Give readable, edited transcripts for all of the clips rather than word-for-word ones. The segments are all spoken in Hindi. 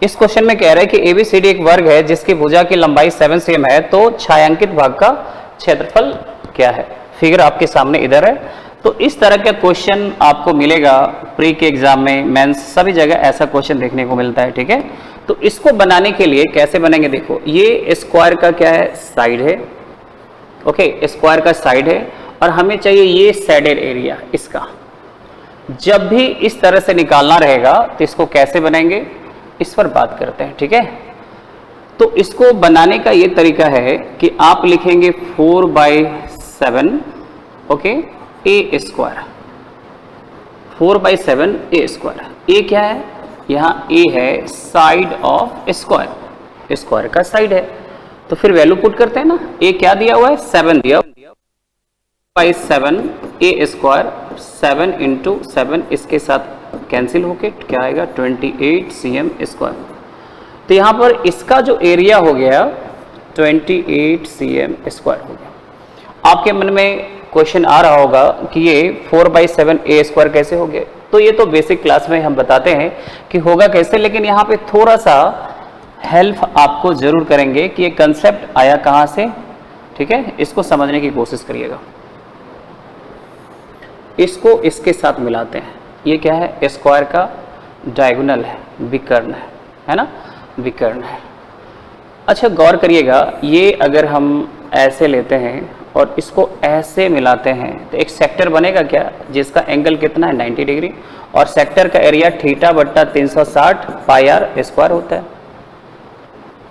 इस क्वेश्चन में कह रहा है कि एबीसीडी एक वर्ग है जिसकी भुजा की लंबाई 7 सेम है, तो छायांकित भाग का क्षेत्रफल क्या है। फिगर आपके सामने इधर है। तो इस तरह का क्वेश्चन आपको मिलेगा प्री के एग्जाम में, मेंस, सभी जगह ऐसा क्वेश्चन देखने को मिलता है। ठीक है, तो इसको बनाने के लिए कैसे बनेंगे, देखो ये स्क्वायर का क्या है, साइड है। ओके, स्क्वायर का साइड है और हमें चाहिए ये शेडेड एरिया इसका। जब भी इस तरह से निकालना रहेगा तो इसको कैसे बनाएंगे, इस पर बात करते हैं। ठीक है, तो इसको बनाने का ये तरीका है कि आप लिखेंगे 4/7 ओके ए स्क्वायर, 4/7 ए स्क्वायर। ए क्या है, यहाँ ए है साइड ऑफ स्क्वायर, स्क्वायर का साइड है। तो फिर वैल्यू पुट करते हैं ना, ए क्या दिया हुआ है, 7 दिया, 4/7 ए स्क्वायर, 7 इंटू 7 इसके साथ कैंसिल होके क्या आएगा, 28 cm स्क्वायर। तो यहाँ पर इसका जो एरिया हो गया 28 cm स्क्वायर हो गया। आपके मन में क्वेश्चन आ रहा होगा कि ये 4/7 ए स्क्वायर कैसे हो गया। तो ये तो बेसिक क्लास में हम बताते हैं कि होगा कैसे, लेकिन यहाँ पे थोड़ा सा हेल्प आपको जरूर करेंगे कि ये कंसेप्ट आया कहाँ से। ठीक है, इसको समझने की कोशिश करिएगा। इसको इसके साथ मिलाते हैं, ये क्या है, स्क्वायर का डायगोनल है, विकर्ण है ना, विकर्ण है। अच्छा गौर करिएगा, ये अगर हम ऐसे लेते हैं और इसको ऐसे मिलाते हैं तो एक सेक्टर बनेगा क्या, जिसका एंगल कितना है, 90 डिग्री, और सेक्टर का एरिया θ/360 πr स्क्वायर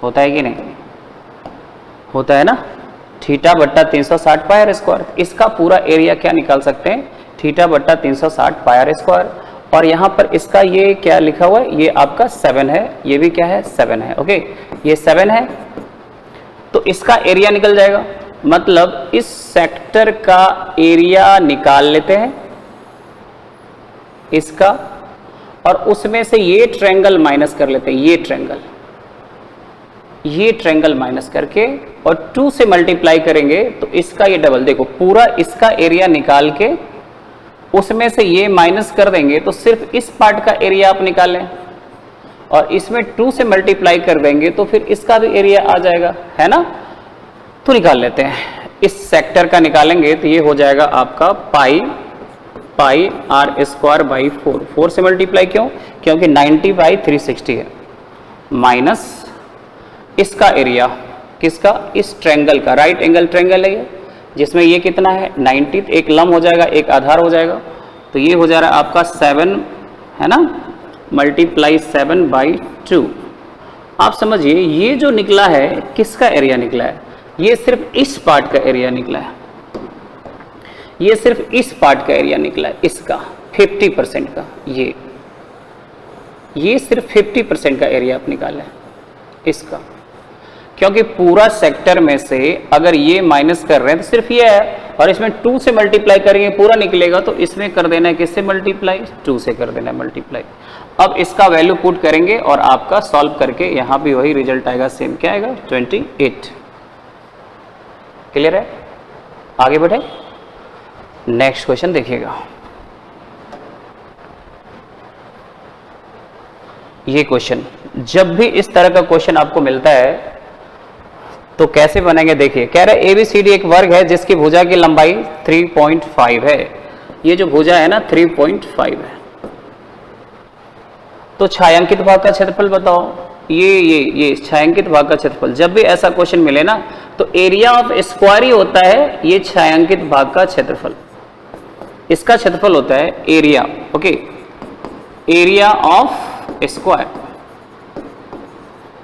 होता है कि नहीं, होता है ना, θ/360 πr स्क्वायर। इसका पूरा एरिया क्या निकाल सकते हैं, θ/360 πr स्क्वायर। और यहाँ पर इसका ये क्या लिखा हुआ है, ये आपका 7 है, ये भी क्या है, 7 है। ओके, ये 7 है, तो इसका एरिया निकल जाएगा। मतलब इस सेक्टर का एरिया निकाल लेते हैं इसका, और उसमें से ये ट्रायंगल माइनस कर लेते हैं, ये ट्रायंगल माइनस करके और 2 से मल्टीप्लाई करेंगे तो इसका ये डबल, देखो पूरा इसका एरिया निकाल के उसमें से ये माइनस कर देंगे तो सिर्फ इस पार्ट का एरिया आप निकालें, और इसमें 2 से मल्टीप्लाई कर देंगे तो फिर इसका भी एरिया आ जाएगा, है ना। तो निकाल लेते हैं, इस सेक्टर का निकालेंगे तो ये हो जाएगा आपका पाई r स्क्वायर बाई 4 से मल्टीप्लाई क्यों, क्योंकि 90/360 है, माइनस इसका एरिया किसका, इस ट्रायंगल का, राइट एंगल ट्रायंगल है ये, जिसमें ये कितना है 90, एक लम हो जाएगा, एक आधार हो जाएगा, तो ये हो जा रहा है आपका 7 है ना, मल्टीप्लाई 7/2। आप समझिए ये जो निकला है किसका एरिया निकला है, ये सिर्फ इस पार्ट का एरिया निकला है, ये सिर्फ इस पार्ट का एरिया निकला है, इसका 50% का, ये सिर्फ 50% का एरिया आप निकाला है इसका, क्योंकि पूरा सेक्टर में से अगर ये माइनस कर रहे हैं तो सिर्फ ये है, और इसमें 2 से मल्टीप्लाई करेंगे पूरा निकलेगा, तो इसमें कर देना है किससे मल्टीप्लाई, 2 से कर देना है मल्टीप्लाई। अब इसका वैल्यू पुट करेंगे और आपका सॉल्व करके यहाँ भी वही रिजल्ट आएगा, सेम क्या आएगा, 28। क्लियर है, आगे बढ़े, नेक्स्ट क्वेश्चन देखिएगा। ये क्वेश्चन, जब भी इस तरह का क्वेश्चन आपको मिलता है तो कैसे बनेंगे, देखिए कह रहे हैं एबीसीडी एक वर्ग है जिसकी भुजा की लंबाई 3.5 है। ये जो भुजा है ना 3.5 है, तो छायांकित भाग का क्षेत्रफल बताओ। ये छायांकित भाग का क्षेत्रफल, जब भी ऐसा क्वेश्चन मिले ना तो एरिया ऑफ स्क्वायर ही होता है ये छायांकित भाग का क्षेत्रफल, इसका क्षेत्रफल होता है area. Okay, area of square,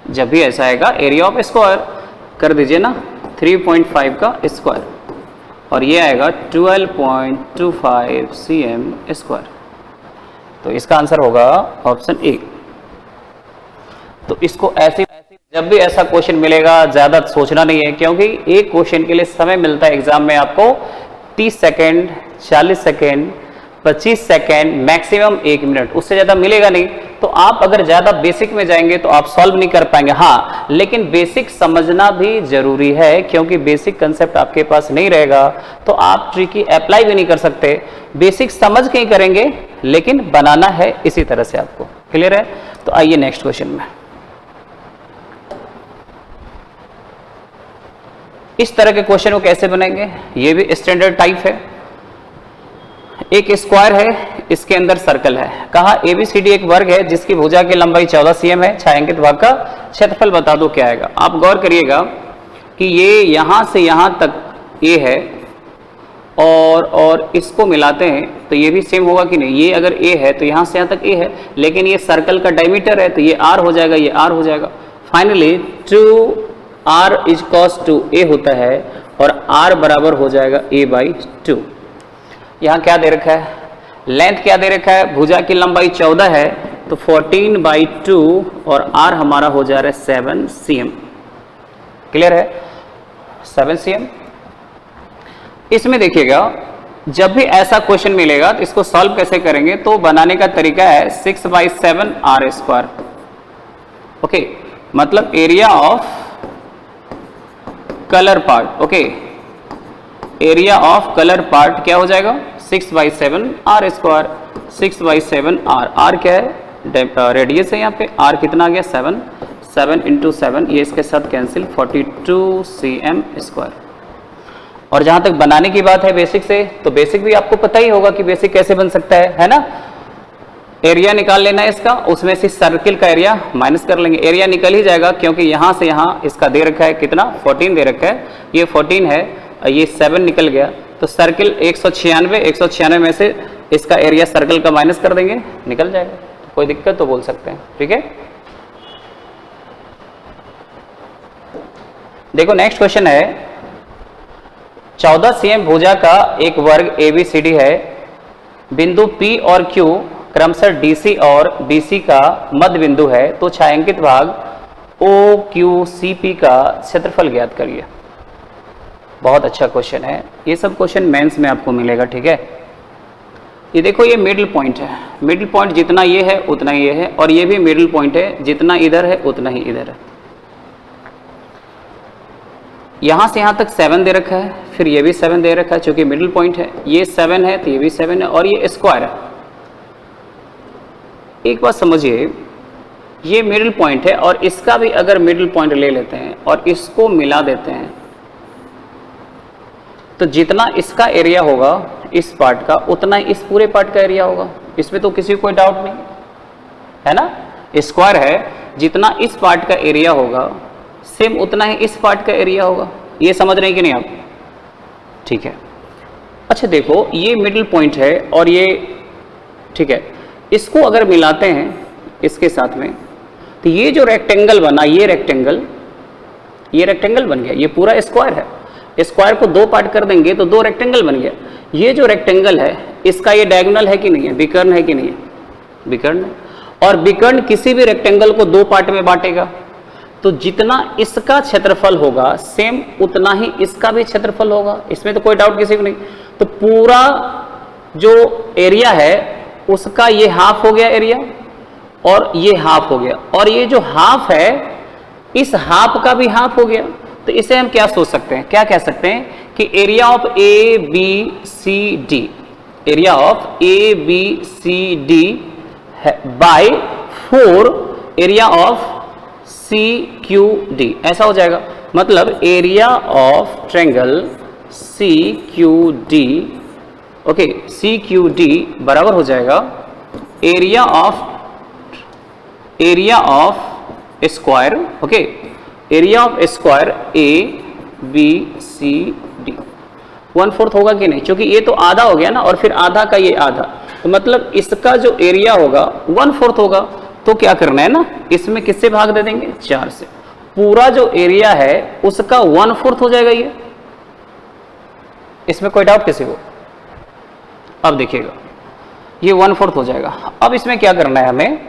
जब भी ऐसा आएगा एरिया ऑफ स्क्वायर कर दीजिए ना, 3.5 का स्क्वायर, और ये आएगा 12.25 cm स्क्वायर। तो इसका आंसर होगा ऑप्शन ए। तो इसको ऐसे जब भी ऐसा क्वेश्चन मिलेगा ज्यादा सोचना नहीं है, क्योंकि एक क्वेश्चन के लिए समय मिलता है एग्जाम में आपको 30 second, 40 second, 25 second, maximum 1 minute, उससे ज्यादा मिलेगा नहीं। तो आप अगर ज्यादा बेसिक में जाएंगे तो आप सॉल्व नहीं कर पाएंगे। हाँ, लेकिन बेसिक समझना भी जरूरी है, क्योंकि बेसिक कंसेप्ट आपके पास नहीं रहेगा तो आप ट्रिकी अप्लाई भी नहीं कर सकते। बेसिक समझ के ही करेंगे, लेकिन बनाना है इसी तरह से आपको। क्लियर है? तो आइए नेक्स्ट क्वेश्चन में। इस तरह के क्वेश्चन को कैसे बनेंगे, ये भी स्टैंडर्ड टाइप है। एक स्क्वायर है, इसके अंदर सर्कल है, कहा ABCD एक वर्ग है जिसकी भुजा की लंबाई 14 cm है, छायांकित भाग का क्षेत्रफल बता दो क्या आएगा। आप गौर करिएगा कि ये यहां से यहां तक A है और इसको मिलाते हैं तो ये भी सेम होगा कि नहीं, ये अगर A है तो यहां से यहां तक A है, लेकिन ये सर्कल का डायमीटर है तो ये R हो जाएगा, ये R हो जाएगा। फाइनली 2R = A होता है और R बराबर हो जाएगा A/2। यहाँ क्या दे रखा है, लेंथ क्या दे रखा है, भुजा की लंबाई 14 है तो 14/2 और R हमारा हो जा रहा है 7 cm। क्लियर है, 7 cm। इसमें देखिएगा जब भी ऐसा क्वेश्चन मिलेगा तो इसको सॉल्व कैसे करेंगे, तो बनाने का तरीका है 6/7 R²। ओके, मतलब area of colour part. Okay, area of colour part क्या हो जाएगा, 6/7 R²। 6/7 R, R क्या है, रेडियस है, यहाँ पे R कितना आ गया 7, 7 × 7, ये इसके साथ कैंसिल, 42 cm²। और जहां तक बनाने की बात है बेसिक से, तो बेसिक भी आपको पता ही होगा कि बेसिक कैसे बन सकता है ना। एरिया निकाल लेना है इसका, उसमें से सर्किल का एरिया माइनस कर लेंगे, एरिया निकल ही जाएगा क्योंकि यहां से यहां इसका दे रखा है कितना, 14 दे रखा है, ये 14 है, ये 7 निकल गया, तो सर्किल 196 में से इसका एरिया सर्कल का माइनस कर देंगे, निकल जाएगा। तो कोई दिक्कत तो बोल सकते हैं, ठीक है। देखो नेक्स्ट क्वेश्चन है, 14 cm भुजा का एक वर्ग ABCD है, बिंदु P और Q क्रमशः DC और BC का मध्य बिंदु है, तो छायांकित भाग OQCP का क्षेत्रफल ज्ञात करिए। बहुत अच्छा क्वेश्चन है, ये सब क्वेश्चन मेंस में आपको मिलेगा, ठीक है। ये देखो ये मिडिल पॉइंट है, मिडिल पॉइंट जितना ये है उतना ये है, और ये भी मिडिल पॉइंट है, जितना इधर है उतना ही इधर है। यहां से यहां तक 7 दे रखा है, फिर ये भी 7 दे रखा है, चूंकि मिडिल पॉइंट है, ये 7 है तो ये भी 7 है, और ये स्क्वायर है। एक बात समझिए, ये मिडिल पॉइंट है और इसका भी अगर मिडिल पॉइंट ले लेते हैं और इसको मिला देते हैं तो जितना इसका एरिया होगा इस पार्ट का, उतना ही इस पूरे पार्ट का एरिया होगा। इसमें तो किसी को कोई डाउट नहीं है ना। स्क्वायर है, जितना इस पार्ट का एरिया होगा सेम उतना ही इस पार्ट का एरिया होगा। ये समझ रहे हैं कि नहीं आप, ठीक है। अच्छा देखो, ये मिडिल पॉइंट है और ये, ठीक है, इसको अगर मिलाते हैं इसके साथ में तो ये जो रेक्टेंगल बना, ये रेक्टेंगल बन गया, ये पूरा स्क्वायर है। स्क्वायर को 2 पार्ट कर देंगे तो 2 रेक्टेंगल बन गया। ये जो रेक्टेंगल है इसका ये डायगोनल है कि नहीं है, विकर्ण है कि नहीं है, विकर्ण है। और विकर्ण किसी भी रेक्टेंगल को 2 पार्ट में बांटेगा, तो जितना इसका क्षेत्रफल होगा सेम उतना ही इसका भी क्षेत्रफल होगा, इसमें तो कोई डाउट किसी को नहीं। तो पूरा जो एरिया है उसका ये हाफ हो गया एरिया और ये हाफ हो गया, और ये जो हाफ है इस हाफ का भी हाफ हो गया। तो इसे हम क्या सोच सकते हैं, क्या कह सकते हैं कि area of ABCD, area of ABCD by 4 area of CQD, ऐसा हो जाएगा। मतलब area of triangle CQD, okay, CQD बराबर हो जाएगा area of square, okay, area of square ABCD। 1/4 होगा कि नहीं, क्योंकि ये तो आधा हो गया ना, और फिर आधा का ये आधा, तो मतलब इसका जो एरिया होगा 1/4 होगा। तो क्या करना है ना, इसमें किससे भाग दे देंगे, 4 से। पूरा जो एरिया है उसका 1/4 हो जाएगा ये, इसमें कोई डाउट किसी को। अब देखिएगा ये 1/4 हो जाएगा। अब इसमें क्या करना है हमें,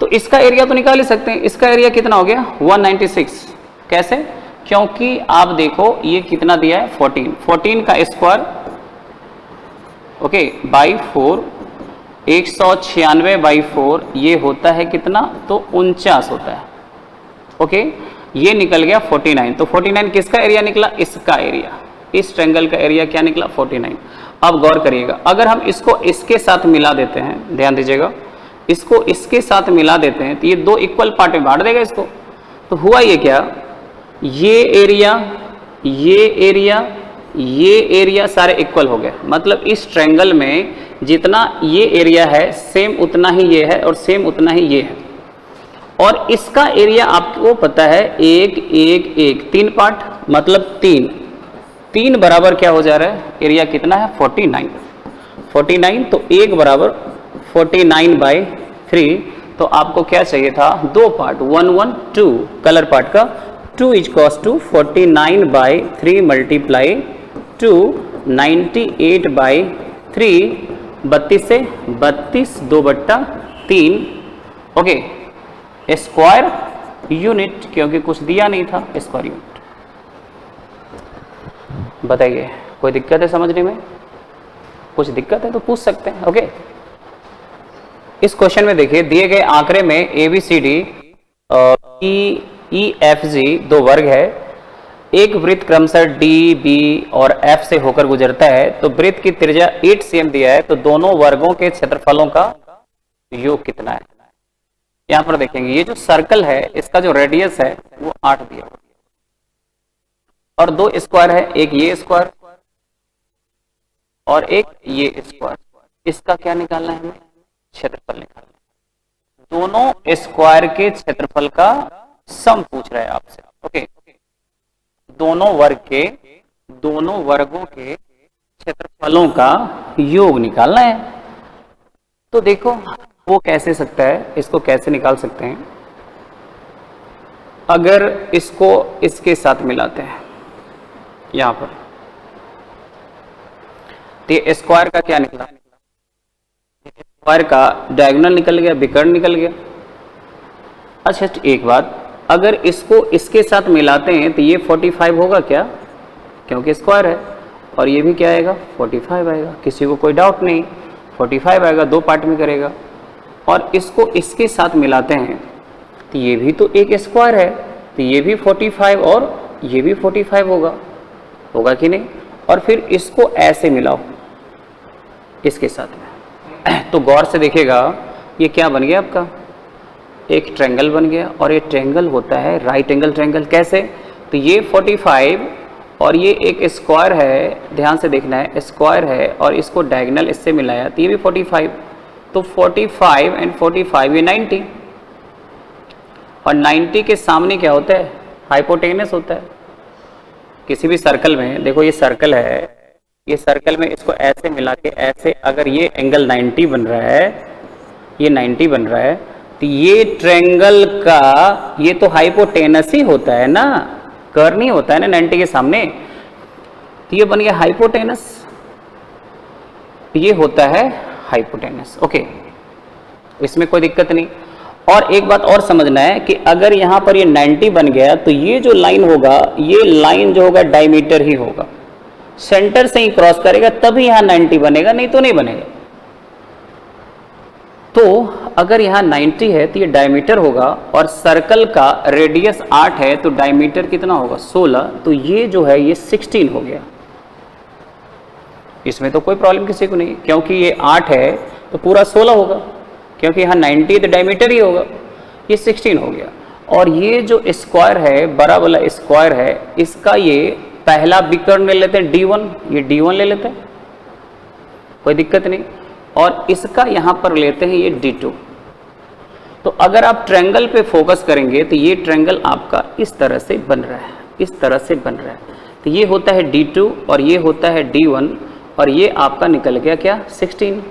तो इसका एरिया तो निकाल ही सकते हैं। इसका एरिया कितना हो गया, 196। कैसे, क्योंकि आप देखो ये कितना दिया है, 14 का स्क्वायर, ओके, बाई 4, 196/4, ये होता है कितना, तो 49 होता है, ओके। ये निकल गया 49, तो 49 किसका एरिया निकला, इसका एरिया, इस ट्रायंगल का एरिया क्या निकला, 49। अब गौर करिएगा, अगर हम इसको इसके साथ मिला देते हैं, ध्यान दीजिएगा, इसको इसके साथ मिला देते हैं तो ये 2 इक्वल पार्ट में बांट देगा इसको। तो हुआ ये क्या, ये एरिया ये एरिया सारे इक्वल हो गए, मतलब इस ट्रायंगल में जितना ये एरिया है सेम उतना ही ये है और सेम उतना ही ये है। और इसका एरिया आपको पता है एक एक एक 3 पार्ट, मतलब 3 बराबर क्या हो जा रहा है, एरिया कितना है 49। तो एक बराबर 49/3। तो आपको क्या चाहिए था, 2 पार्ट, 1 1 2 कलर पार्ट का, 2 इज कॉस टू 49/3 मल्टीप्लाई 2 98/3, 32 से 32 2/3, ओके, स्क्वायर यूनिट, क्योंकि कुछ दिया नहीं था, स्क्वायर यूनिट। बताइए कोई दिक्कत है समझने में? कुछ दिक्कत है तो पूछ सकते हैं, ओके। इस क्वेश्चन में देखिए दिए गए आंकड़े में A B C D E F G 2 वर्ग है, एक वृत्त क्रमशः डी बी और एफ से होकर गुजरता है, तो वृत्त की त्रिज्या 8 cm दिया है, तो दोनों वर्गों के क्षेत्रफलों का योग कितना है। यहां पर देखेंगे ये जो सर्कल है इसका जो रेडियस है वो 8 दिया और 2 स्क्वायर है, एक ये स्क्वायर और एक ये स्क्वायर, इसका क्या निकालना है हमें, क्षेत्रफल निकालना है। दोनों स्क्वायर के क्षेत्रफल का सम पूछ रहा है आपसे, ओके। दोनों वर्गों के क्षेत्रफलों का योग निकालना है। तो देखो वो कैसे सकता है, इसको कैसे निकाल सकते हैं, अगर इसको इसके साथ मिलाते हैं यहां पर, तो ये स्क्वायर का क्या निकला, स्क्वायर का डायगोनल निकल गया, विकर्ण निकल गया। अच्छा एक बात, अगर इसको इसके साथ मिलाते हैं तो ये 45 होगा क्या, क्योंकि स्क्वायर है, और ये भी क्या आएगा 45 आएगा, किसी को कोई डाउट नहीं, 45 आएगा, 2 पार्ट में करेगा। और इसको इसके साथ मिलाते हैं तो ये भी तो एक स्क्वायर है, तो ये भी 45 और ये भी 45 होगा कि नहीं। और फिर इसको ऐसे मिलाओ इसके साथ में, तो गौर से देखिएगा ये क्या बन गया आपका, एक ट्रायंगल बन गया, और ये ट्रायंगल होता है राइट एंगल ट्रायंगल। कैसे, तो ये 45 और ये एक स्क्वायर है, ध्यान से देखना है, स्क्वायर है और इसको डायगोनल इससे मिलाया तो ये भी 45, तो 45 एंड 45 ये 90, और 90 के सामने क्या होता है, हाइपोटेनस होता है। किसी भी सर्कल में देखो ये सर्कल है, ये सर्कल में इसको ऐसे मिला के ऐसे, अगर ये एंगल 90 बन रहा है, ये 90 बन रहा है, तो ये ट्रायंगल का ये तो हाइपोटेनस ही होता है ना, कर्व नहीं होता है ना 90 के सामने, तो ये बन गया हाइपोटेनस, ये होता है हाइपोटेनस, ओके, इसमें कोई दिक्कत नहीं। और एक बात और समझना है कि अगर यहां पर ये 90 बन गया तो ये जो लाइन होगा, ये लाइन जो होगा डायमीटर ही होगा, सेंटर से ही क्रॉस करेगा तभी यहां 90 बनेगा, नहीं तो नहीं बनेगा। तो अगर यहां 90 है तो ये डायमीटर होगा, और सर्कल का रेडियस 8 है तो डायमीटर कितना होगा 16, तो ये जो है ये 16 हो गया। इसमें तो कोई प्रॉब्लम किसी को नहीं, क्योंकि ये 8 है तो पूरा 16 होगा, क्योंकि यहाँ 90 तो डायमीटर ही होगा, ये 16 हो गया। और ये जो स्क्वायर है, बड़ा वाला स्क्वायर है, इसका ये पहला विकर्ण ले लेते हैं D1, ये D1 ले लेते हैं, कोई दिक्कत नहीं। और इसका यहाँ पर लेते हैं ये D2। तो अगर आप ट्रायंगल पे फोकस करेंगे तो ये ट्रायंगल आपका इस तरह से बन रहा है, इस तरह से बन रहा है, तो ये होता है D2 और ये होता है D1, और ये आपका निकल गया क्या 16,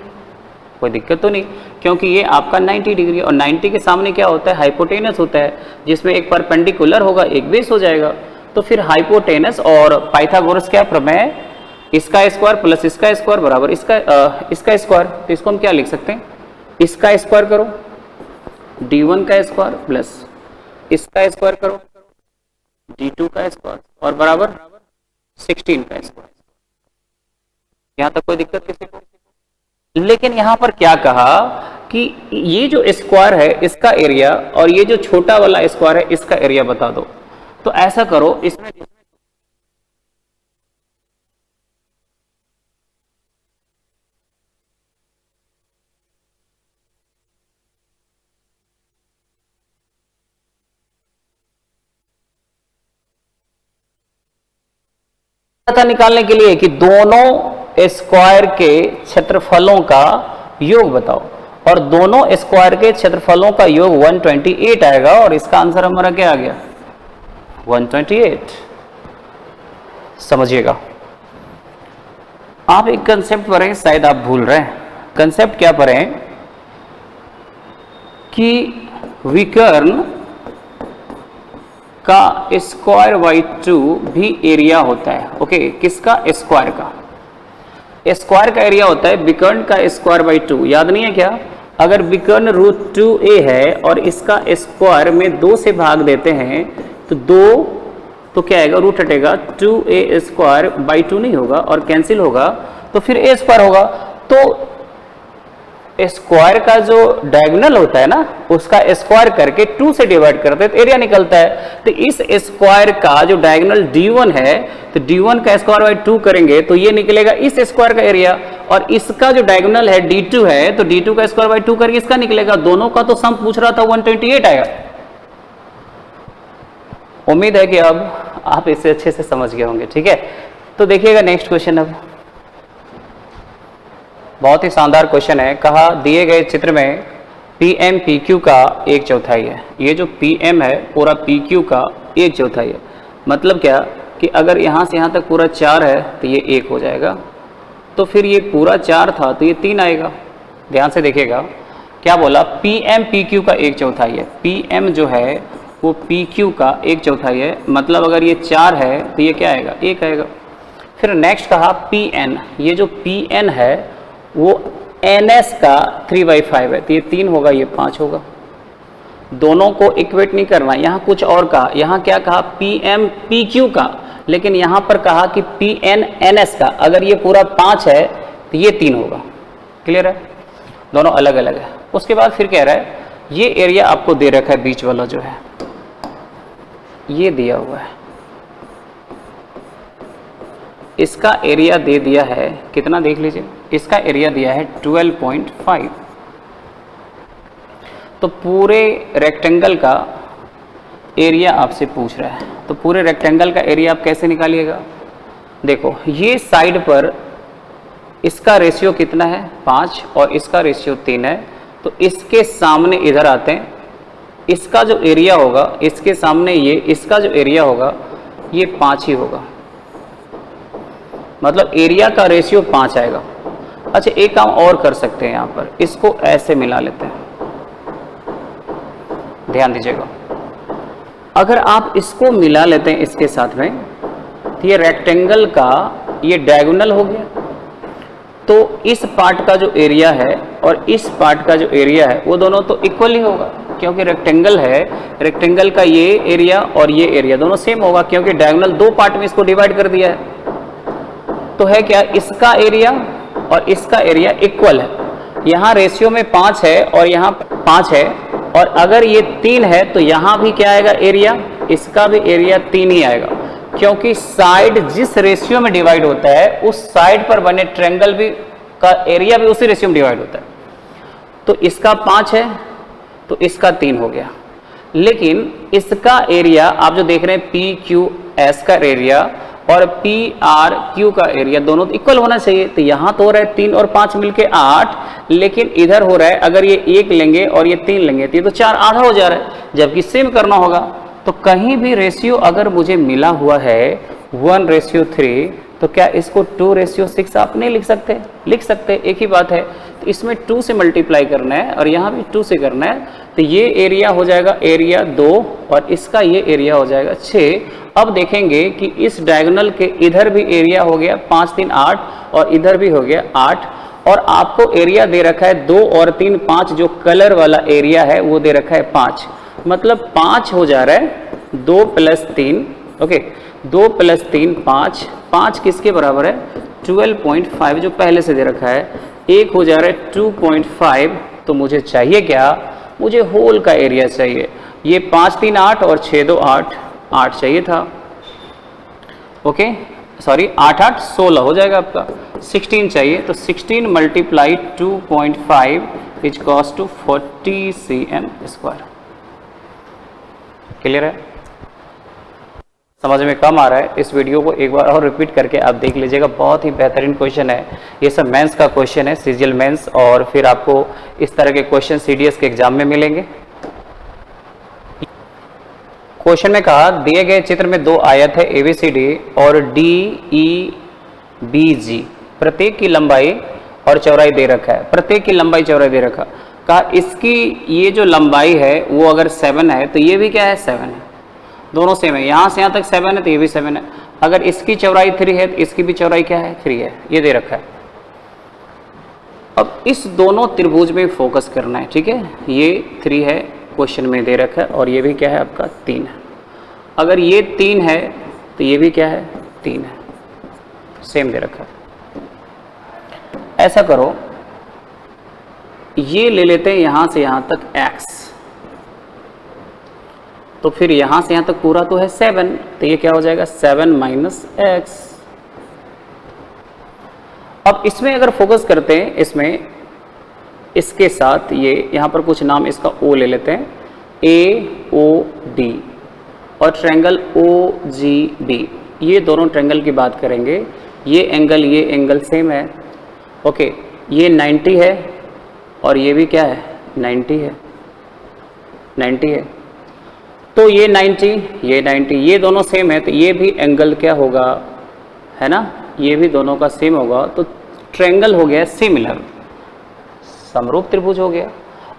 कोई दिक्कत तो नहीं, क्योंकि ये आपका 90 डिग्री, और 90 के सामने क्या होता है हाइपोटेनस होता है, जिसमें एक परपेंडिकुलर होगा एक बेस हो जाएगा। तो फिर हाइपोटेनस और पाइथागोरस क्या प्रमेय, इसका स्क्वायर प्लस इसका स्क्वायर बराबर इसका स्क्वायर, तो इसको हम क्या लिख सकते हैं, इसका स्क्वायर करो D1 का स्क्वायर प्लस इसका स्क्वायर करो D2 का स्क्वायर और बराबर 16 का स्क्वायर। यहां तक कोई दिक्कत किसी को? लेकिन यहां पर क्या कहा कि ये जो स्क्वायर है इसका एरिया और ये जो छोटा वाला स्क्वायर है इसका एरिया बता दो। तो ऐसा करो, इसमें था निकालने के लिए कि दोनों स्क्वायर के क्षेत्रफलों का योग बताओ, और दोनों स्क्वायर के क्षेत्रफलों का योग 128 आएगा, और इसका आंसर हमारा क्या आ गया 128। समझिएगा, आप एक कंसेप्ट पढ़ें, शायद आप भूल रहे हैं। कंसेप्ट क्या पढ़ें कि विकर्ण का स्क्वायर बाई 2 भी एरिया होता है। ओके, किसका? स्क्वायर का। स्क्वायर का एरिया होता है विकर्ण का स्क्वायर बाई 2। याद नहीं है क्या? अगर विकर्ण √2a है और इसका स्क्वायर में 2 से भाग देते हैं तो 2 तो क्या आएगा? रूट हटेगा, 2a स्क्वायर बाई 2 नहीं होगा और कैंसिल होगा तो फिर a स्क्वायर होगा। तो स्क्वायर का जो डायगोनल होता है ना उसका स्क्वायर करके 2 से डिवाइड करते हैं तो एरिया निकलता है। तो इस स्क्वायर का जो डायगोनल d1 है तो d1 का स्क्वायर बाई 2 करेंगे तो ये निकलेगा इस स्क्वायर का एरिया, और इसका जो डायगोनल है d2 है तो d2 का स्क्वायर बाई 2 करके इसका निकलेगा। दोनों का तो सम पूछ रहा था, 128 आएगा। उम्मीद है कि अब आप इसे अच्छे से समझ गए होंगे। ठीक है, तो देखिएगा नेक्स्ट क्वेश्चन। अब बहुत ही शानदार क्वेश्चन है। कहा दिए गए चित्र में PM PQ का 1/4 है। ये जो PM है पूरा PQ का 1/4 है। मतलब क्या कि अगर यहाँ से यहाँ तक पूरा 4 है तो ये 1 हो जाएगा, तो फिर ये पूरा 4 था तो ये 3 आएगा। ध्यान से देखिएगा क्या बोला, PM PQ का 1/4 है। PM जो है वो PQ का 1/4 है, मतलब अगर ये 4 है तो ये क्या आएगा? 1 आएगा। फिर नेक्स्ट कहा PN, ये जो PN है वो NS का 3/5 है, तो ये 3 होगा, ये 5 होगा। दोनों को इक्वेट नहीं करना, यहाँ कुछ और कहा। यहाँ क्या कहा? PM PQ का, लेकिन यहाँ पर कहा कि PN NS का। अगर ये पूरा 5 है तो ये 3 होगा। क्लियर है? दोनों अलग अलग है। उसके बाद फिर कह रहा है ये एरिया आपको दे रखा है, बीच वाला जो है ये दिया हुआ है, इसका एरिया दे दिया है कितना? देख लीजिए, इसका एरिया दिया है 12.5। तो पूरे रेक्टेंगल का एरिया आपसे पूछ रहा है, तो पूरे रेक्टेंगल का एरिया आप कैसे निकालिएगा? देखो, ये साइड पर इसका रेशियो कितना है? 5, और इसका रेशियो 3 है। तो इसके सामने इधर आते हैं, इसका जो एरिया होगा इसके सामने ये, इसका जो एरिया होगा ये 5 ही होगा, मतलब एरिया का रेशियो 5 आएगा। अच्छा, एक काम और कर सकते हैं, यहाँ पर इसको ऐसे मिला लेते हैं। ध्यान दीजिएगा, अगर आप इसको मिला लेते हैं इसके साथ में तो ये रेक्टेंगल का ये डायगोनल हो गया। तो इस पार्ट का जो एरिया है और इस पार्ट का जो एरिया है वो दोनों तो इक्वल ही होगा, क्योंकि रेक्टेंगल है, रेक्टेंगल का ये एरिया और ये एरिया दोनों सेम होगा, क्योंकि डायगोनल 2 पार्ट में इसको डिवाइड कर दिया है। तो है क्या? इसका एरिया और इसका एरिया इक्वल है। यहाँ रेशियो में 5 है और यहाँ 5 है, और अगर ये 3 है तो यहाँ भी क्या आएगा? एरिया, इसका भी एरिया 3 ही आएगा, क्योंकि साइड जिस रेशियो में डिवाइड होता है उस साइड पर बने ट्रायंगल भी का एरिया भी उसी रेशियो में डिवाइड होता है। तो इसका 5 है तो इसका 3 हो गया, लेकिन इसका एरिया आप जो देख रहे हैं PQS का एरिया और PRQ का एरिया दोनों इक्वल होना चाहिए। तो यहाँ तो हो रहा है 3 और 5 मिलके 8, लेकिन इधर हो रहा है अगर ये 1 लेंगे और ये 3 लेंगे तो ये तो 4 आधा हो जा रहा है, जबकि सेम करना होगा। तो कहीं भी रेशियो अगर मुझे मिला हुआ है 1:3, तो क्या इसको 2:6 आप नहीं लिख सकते? लिख सकते, एक ही बात है। तो इसमें 2 से मल्टीप्लाई करना है और यहाँ भी 2 से करना है, तो ये एरिया हो जाएगा एरिया 2 और इसका ये एरिया हो जाएगा 6। अब देखेंगे कि इस डायगोनल के इधर भी एरिया हो गया 5 3 8 और इधर भी हो गया 8, और आपको एरिया दे रखा है 2 और 3 5, जो कलर वाला एरिया है वो दे रखा है 5, मतलब 5 हो जा रहा है 2 + 3। ओके, 2 + 3 5, 5 किसके बराबर है? 12.5 जो पहले से दे रखा है। 1 हो जा रहा है 2.5, तो मुझे चाहिए क्या? मुझे होल का एरिया चाहिए। ये 5 3 8 और 6 2 8, 8 चाहिए था। ओके, सॉरी 8 8 16 हो जाएगा आपका, 16 चाहिए। तो 16 × 2.5 = 40 cm²। क्लियर है? समझ में कम आ रहा है, इस वीडियो को एक बार और रिपीट करके आप देख लीजिएगा, बहुत ही बेहतरीन क्वेश्चन है। ये सब मेंस का क्वेश्चन है, सीजीएल मेंस, और फिर आपको इस तरह के क्वेश्चन सीडीएस के एग्जाम में मिलेंगे। क्वेश्चन में कहा दिए गए चित्र में दो आयत है एबीसीडी और DEBG, प्रत्येक की लंबाई और चौड़ाई दे रखा है, प्रत्येक की लंबाई चौड़ाई दे रखा। कहा इसकी ये जो लंबाई है वो अगर 7 है तो ये भी क्या है 7 है, दोनों सेम है, यहाँ से यहाँ तक 7 है तो ये भी 7 है। अगर इसकी चौड़ाई 3 है तो इसकी भी चौड़ाई क्या है 3 है, ये दे रखा है। अब इस दोनों त्रिभुज में फोकस करना है, ठीक है। ये 3 है क्वेश्चन में दे रखा है और ये भी क्या है आपका 3 है। अगर ये 3 है तो ये भी क्या है 3 है, सेम दे रखा है। ऐसा करो, ये ले लेते हैं यहां से यहां तक x, तो फिर यहां से यहां तक पूरा तो है 7, तो ये क्या हो जाएगा 7 माइनस x। अब इसमें अगर फोकस करते हैं, इसमें इसके साथ ये यहां पर कुछ नाम इसका O ले लेते हैं, AOD और ट्रायंगल OGB, ये दोनों ट्रायंगल की बात करेंगे। ये एंगल सेम है, ओके। ये 90 है और ये भी क्या है 90 है, 90 है, तो ये 90 ये 90, ये दोनों सेम है, तो ये भी एंगल क्या होगा, है ना, ये भी दोनों का सेम होगा, तो ट्रायंगल हो गया सिमिलर, समरूप त्रिभुज हो गया।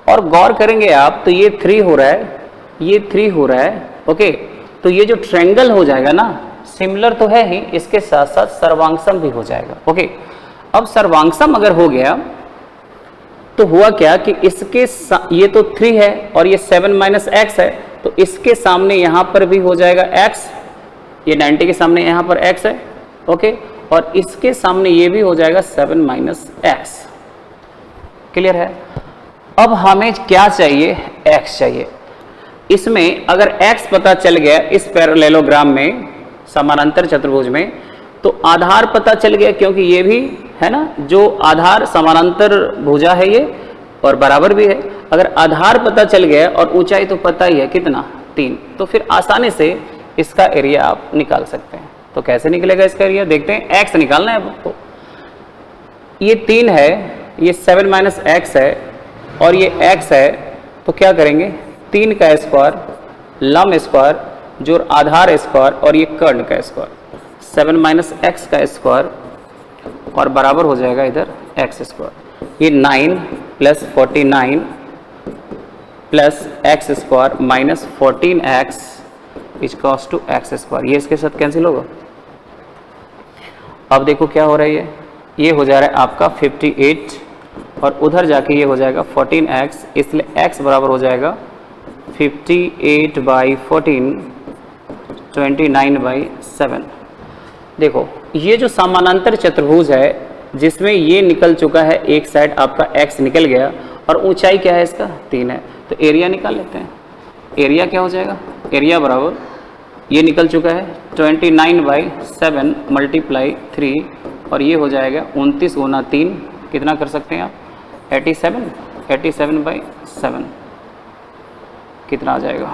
और गौर करेंगे आप तो ये 3 हो रहा है, ये 3 हो रहा है, ओके। तो ये जो ट्रायंगल हो जाएगा ना, सिमिलर तो है ही, इसके साथ साथ सर्वांगसम भी हो जाएगा, ओके। अब सर्वांगसम अगर हो गया तो हुआ क्या कि इसके ये तो 3 है और ये 7 माइनस एक्स है, तो इसके सामने यहां पर भी हो जाएगा x, ये 90 के सामने यहां पर x है, ओके। और इसके सामने ये भी हो जाएगा 7 माइनस एक्स, क्लियर है। अब हमें क्या चाहिए, x चाहिए। इसमें अगर x पता चल गया इस पैरेललोग्राम में, समानांतर चतुर्भुज में, तो आधार पता चल गया, क्योंकि ये भी है ना, जो आधार समानांतर भुजा है ये और बराबर भी है। अगर आधार पता चल गया और ऊंचाई तो पता ही है कितना 3, तो फिर आसानी से इसका एरिया आप निकाल सकते हैं। तो कैसे निकलेगा इसका एरिया, देखते हैं। x निकालना है आपको, ये 3 है, ये 7 माइनस एक्स है और ये x है, तो क्या करेंगे 3 का स्क्वायर, लंब स्क्वायर, जो आधार स्क्वायर और ये कर्ण का स्क्वायर, 7 माइनस एक्स का स्क्वायर और बराबर हो जाएगा इधर एक्स स्क्वायर। ये 9 plus 49 plus x square minus 14x equals to x square, ये इसके साथ कैंसिल होगा। अब देखो क्या हो रहा है, ये हो जा रहा है आपका 58 और उधर जाके ये हो जाएगा 14x, इसलिए x बराबर हो जाएगा 58 बाई 14, 29/7। देखो ये जो समानांतर चतुर्भुज है जिसमें ये निकल चुका है, एक साइड आपका x निकल गया और ऊंचाई क्या है इसका 3 है, तो एरिया निकाल लेते हैं। एरिया क्या हो जाएगा, एरिया बराबर ये निकल चुका है 29/7 मल्टीप्लाई 3 और ये हो जाएगा 29 गुना 3, कितना कर सकते हैं आप 87, 87/7 कितना आ जाएगा,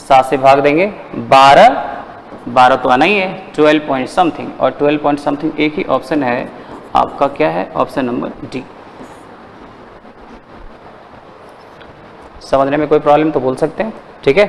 7 से भाग देंगे 12 तो आना ही है, 12 पॉइंट समथिंग, और 12 पॉइंट समथिंग एक ही ऑप्शन है आपका, क्या है ऑप्शन नंबर डी। समझने में कोई प्रॉब्लम तो बोल सकते हैं, ठीक है।